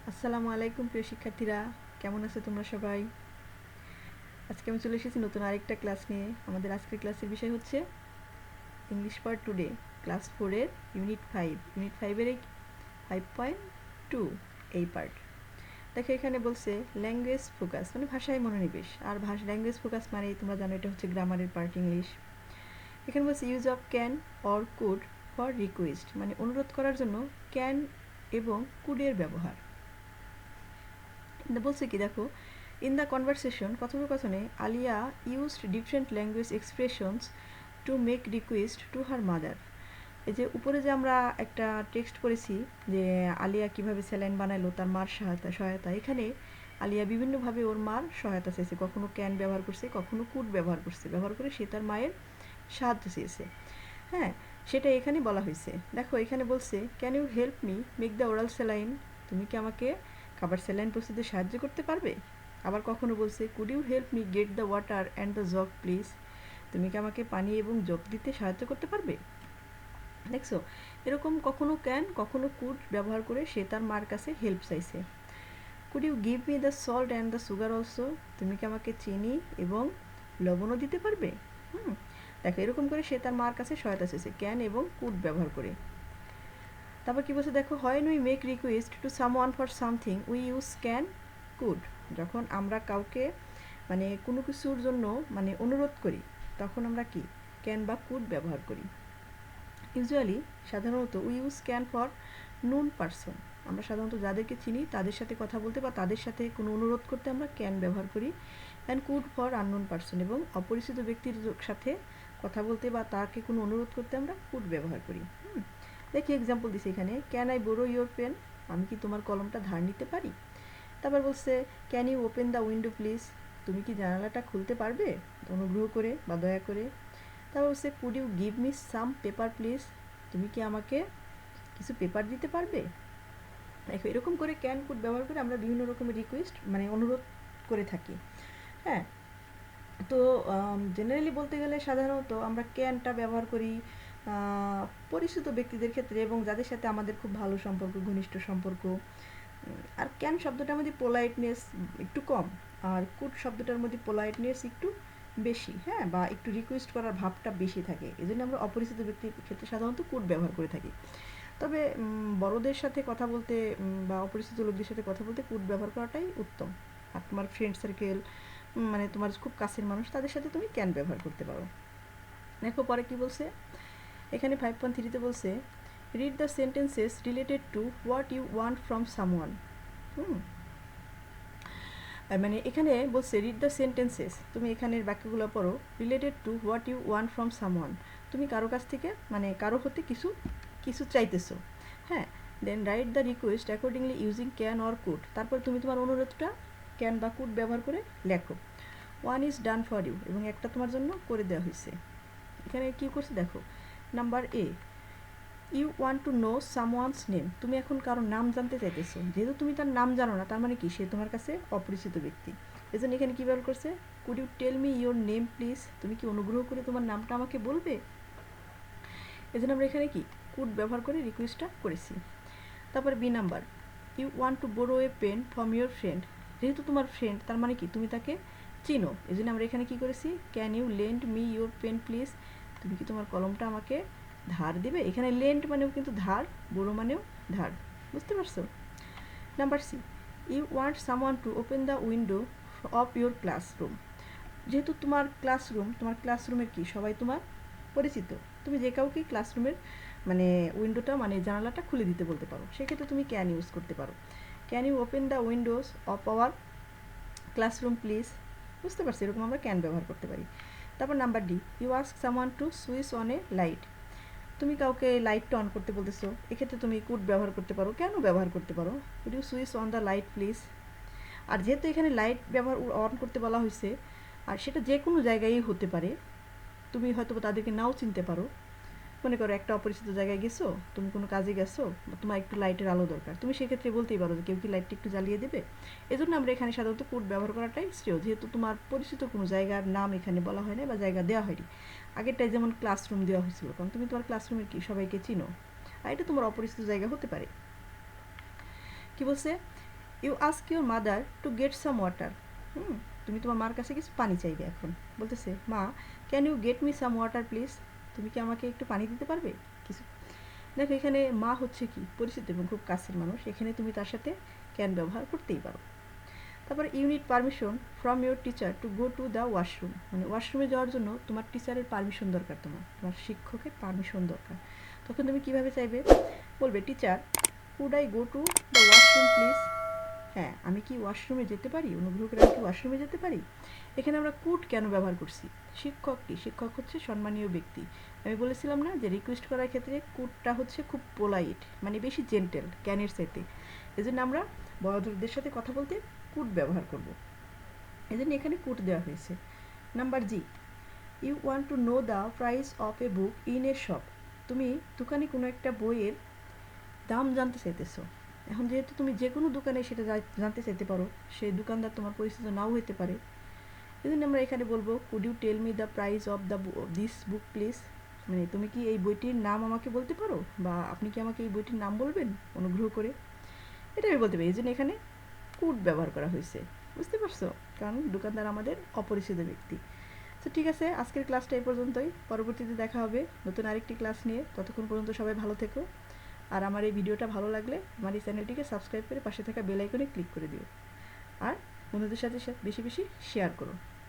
আসসালামু আলাইকুম প্রিয় শিক্ষার্থীরা, কেমন আছো তোমরা সবাই? আজকে আমি চলে এসেছি নতুন আরেকটা ক্লাস নিয়ে। আমাদের আজকের ক্লাসের বিষয় হচ্ছে ইংলিশ পার্ট টুডে, ক্লাস 4-এর ইউনিট 5-এর 5.2 এই পার্ট। দেখো এখানে বলছে ল্যাঙ্গুয়েজ ফোকাস, মানে ভাষায় মনোনিবেশ। আর ল্যাঙ্গুয়েজ ফোকাস মানে তোমরা জানো এটা হচ্ছে গ্রামারের পার্ট ইংলিশ। এখানে বলছে use of can or could for request, মানে অনুরোধ করার জন্য ক্যান এবং কুডের ব্যবহার। বলছে কি দেখো, ইন দ্য কনভারসেশন, কথোপকথনে Alia used different language expressions to make request to her mother. এই যে উপরে যে আমরা একটা টেক্সট করেছি যে আলিয়া কিভাবে স্যালাইন বানাইলো তার মার সহায়তা, এখানে আলিয়া বিভিন্নভাবে ওর মার সহায়তা চেয়েছে। কখনো ক্যান ব্যবহার করছে, কখনো কুড ব্যবহার করছে, ব্যবহার করে সে তার মায়ের সাহায্য চেয়েছে। হ্যাঁ, সেটা এখানে বলা হয়েছে। দেখো এখানে বলছে can you help me make the oral saline, তুমি কি আমাকে খাবার স্যালাইন প্রস্তুতে সাহায্য করতে পারবে? আবার কখনো বলছে could you help me get the water and the jug please, তুমি কি আমাকে পানি এবং জগ দিতে সাহায্য করতে পারবে? দেখছো, এরকম কখনো ক্যান কখনো কুড ব্যবহার করে সে তার মার কাছে হেল্প চাইছে। Could you give me the salt and the sugar also, তুমি কি আমাকে চিনি এবং লবণও দিতে পারবে? দেখো এরকম করে সে তার মার কাছে সহায়তা চেয়েছে ক্যান এবং কুড ব্যবহার করে। তারপর কি বলছে দেখো, when we make request to someone for something we use can could, যখন আমরা কাউকে মানে কোনো কিছুর জন্য মানে অনুরোধ করি তখন আমরা কি ক্যান বা কুড ব্যবহার করি। ইউজুয়ালি সাধারণত we use can for known person, আমরা সাধারণত যাদেরকে চিনি তাদের সাথে কথা বলতে বা তাদের সাথে কোনো অনুরোধ করতে আমরা ক্যান ব্যবহার করি। And could for unknown person, এবং অপরিচিত ব্যক্তির সাথে কথা বলতে বা তাকে কোনো অনুরোধ করতে আমরা কুড ব্যবহার করি। দেখি এক্সাম্পল দিছি এখানে, can I borrow your pen, আমি কি তোমার কলমটা ধার নিতে পারি? তারপর বলছে can you open the window please, তুমি কি জানালাটা খুলতে পারবে অনুগ্রহ করে বা দয়া করে? তারপর বলছে could you give me some paper please, তুমি কি আমাকে কিছু পেপার দিতে পারবে? দেখো এরকম করে ক্যান কুড ব্যবহার করে আমরা বিভিন্ন রকমের রিকোয়েস্ট মানে অনুরোধ করে থাকি। হ্যাঁ, তো জেনারেলি বলতে গেলে সাধারণত আমরা ক্যানটা ব্যবহার করি পরিচিত ব্যক্তিদের ক্ষেত্রে এবং যাদের সাথে আমাদের খুব ভালো সম্পর্ক, ঘনিষ্ঠ সম্পর্ক। আর ক্যান শব্দটার মধ্যে পোলাইটনেস একটু কম, আর কুড শব্দটার মধ্যে পোলাইটনেস একটু বেশি, হ্যাঁ, বা একটু রিকোয়েস্ট করার ভাবটা বেশি থাকে। এই জন্য আমরা অপরিচিত ব্যক্তির ক্ষেত্রে সাধারণত কুড ব্যবহার করে থাকি। তবে বড়দের সাথে কথা বলতে বা অপরিচিত লোকদের সাথে কথা বলতে কুড ব্যবহার করাটাই উত্তম। আর তোমার ফ্রেন্ড সার্কেল মানে তোমার খুব কাছের মানুষ, তাদের সাথে তুমি ক্যান ব্যবহার করতে পারো। দেখো পরে কি বলছে, এখানে 5.3-তে বলছে read the sentences related to what you want from someone. মানে এখানে বলছে রিড দ্য সেন্টেন্সেস, তুমি এখানের বাক্যগুলো পড়ো, related to what you want from someone, তুমি কারো কাছ থেকে মানে কারো হতে কিছু কিছু চাইতেছো। হ্যাঁ, then write the request accordingly using can or could, তারপর তুমি তোমার অনুরোধটা ক্যান বা কুড ব্যবহার করে লেখো। One is done for you, এবং একটা তোমার জন্য করে দেওয়া হয়েছে। এখানে কী করছে দেখো, number A, you want to know someone's name, তুমি এখন কারোর নাম জানতে চাইতেছো। যেহেতু তুমি তার নাম জানো না, তার মানে কি সে তোমার কাছে অপরিচিত ব্যক্তি। এই জন্য এখানে কী ব্যবহার করছে, could you tell me your name please, তুমি কি অনুগ্রহ করে তোমার নামটা আমাকে বলবে? এই জন্য আমরা এখানে কি কুড ব্যবহার করে রিকোয়েস্টটা করেছি। তারপর B number, you want to borrow a pen from your friend, যেহেতু তোমার ফ্রেন্ড তার মানে কি তুমি তাকে চিনো। এই জন্য আমরা এখানে কী করেছি, can you lend me your pen please, তুমি কি তোমার কলমটা আমাকে ধার দেবে? এখানে লেন্ড মানেও কিন্তু ধার, বোরো মানেও ধার, বুঝতে পারছো? Number C, you want someone to open the window of your classroom, যেহেতু তোমার ক্লাসরুমের কি সবাই তোমার পরিচিত, তুমি যে কাউকে ক্লাসরুমের মানে উইন্ডোটা মানে জানালাটা খুলে দিতে বলতে পারো, সেক্ষেত্রে তুমি ক্যান ইউজ করতে পারো। Can you open the windows of our classroom please, বুঝতে পারছি, এরকম আমরা ক্যান ব্যবহার করতে পারি। তারপর number D, you ask someone to switch on a light, তুমি কাউকে লাইটটা অন করতে বলতেছো, এক্ষেত্রে তুমি কুড ব্যবহার করতে পারো, কেন ব্যবহার করতে পারো, could you switch on the light please. আর যেহেতু এখানে লাইট ব্যবহার অন করতে বলা হয়েছে, আর সেটা যে কোনো জায়গায়ই হতে পারে, তুমি হয়তো তাদেরকে নাও চিনতে পারো। মনে করো একটা অপরিচিত জায়গায় গেছো, তুমি কোনো কাজে গেছো, তোমার একটু লাইটের আলো দরকার, তুমি সেক্ষেত্রে বলতেই পারো যে কেউ কি লাইটটা একটু জ্বালিয়ে দেবে। এই জন্য আমরা এখানে সাধারণত কোড ব্যবহার করাটাই শ্রেয়, যেহেতু তোমার পরিচিত কোনো জায়গার নাম এখানে বলা হয় না বা জায়গা দেওয়া হয়নি। আগেরটাই যেমন ক্লাসরুম দেওয়া হয়েছিল, কারণ তুমি তোমার ক্লাসরুমের কি সবাইকে চিনো, আর এটা তোমার অপরিচিত জায়গা হতে পারে। কি বলছে, you ask your mother to get some water. তুমি তোমার মার কাছে কিছু পানি চাইবে। এখন বলতেছে, মা can you get me some water please, তুমি কি আমাকে একটু পানি দিতে পারবে কিছু। দেখো এখানে মা হচ্ছে কি পরিচিত এবং খুব কাছের মানুষ, এখানে তুমি তার সাথে ক্যান ব্যবহার করতেই পারো। তারপরে unit permission from your teacher to go to the washroom, মানে ওয়াশরুমে যাওয়ার জন্য তোমার টিচারের পারমিশন দরকার, তোমার শিক্ষকের পারমিশন দরকার। তখন তুমি কিভাবে চাইবে, বলবে teacher could I go to the washroom please, হ্যাঁ আমি কি ওয়াশরুমে যেতে পারি, অনুগ্রহ করে আমি কি ওয়াশরুমে যেতে পারি। এখানে আমরা কুড কেন ব্যবহার করছি, শিক্ষক কি, শিক্ষক হচ্ছে সম্মানীয় ব্যক্তি। আমি বলেছিলাম না যে রিকোয়েস্ট করার ক্ষেত্রে কুডটা হচ্ছে খুব পোলাইট, মানে বেশি জেন্টেল ক্যানের চাইতে, এজন্য আমরা বড়দের সাথে কথা বলতে কুড ব্যবহার করব, এজন্য এখানে কুড দেওয়া হয়েছে। Number G, you want to know the price of a book in a shop, তুমি দোকানে কোনো একটা বইয়ের দাম জানতে চাইতেছো। এখন যেহেতু তুমি যে কোনো দোকানে সেটা জানতে চাইতে পারো, সেই দোকানদার তোমার পরিচিত নাও হতে পারে, এই জন্য আমরা এখানে বলবো could you tell me the price of the this book please, মানে তুমি কি এই বইটির নাম আমাকে বলতে পারো, বা আপনি কি আমাকে এই বইটির নাম বলবেন অনুগ্রহ করে, এটা আমি বলতে পারি। এই জন্য এখানে কুড ব্যবহার করা হয়েছে, বুঝতে পারছো, কারণ দোকানদার আমাদের অপরিচিত ব্যক্তি। তো ঠিক আছে, আজকের ক্লাসটা এই পর্যন্তই, পরবর্তীতে দেখা হবে নতুন আরেকটি ক্লাস নিয়ে। ততক্ষণ পর্যন্ত সবাই ভালো থেকো, আর আমার এই ভিডিওটা ভালো লাগলে আমার এই চ্যানেলটিকে সাবস্ক্রাইব করে পাশে থাকা বেল আইকনে ক্লিক করে দিও, আর বন্ধুদের সাথে বেশি বেশি শেয়ার করো।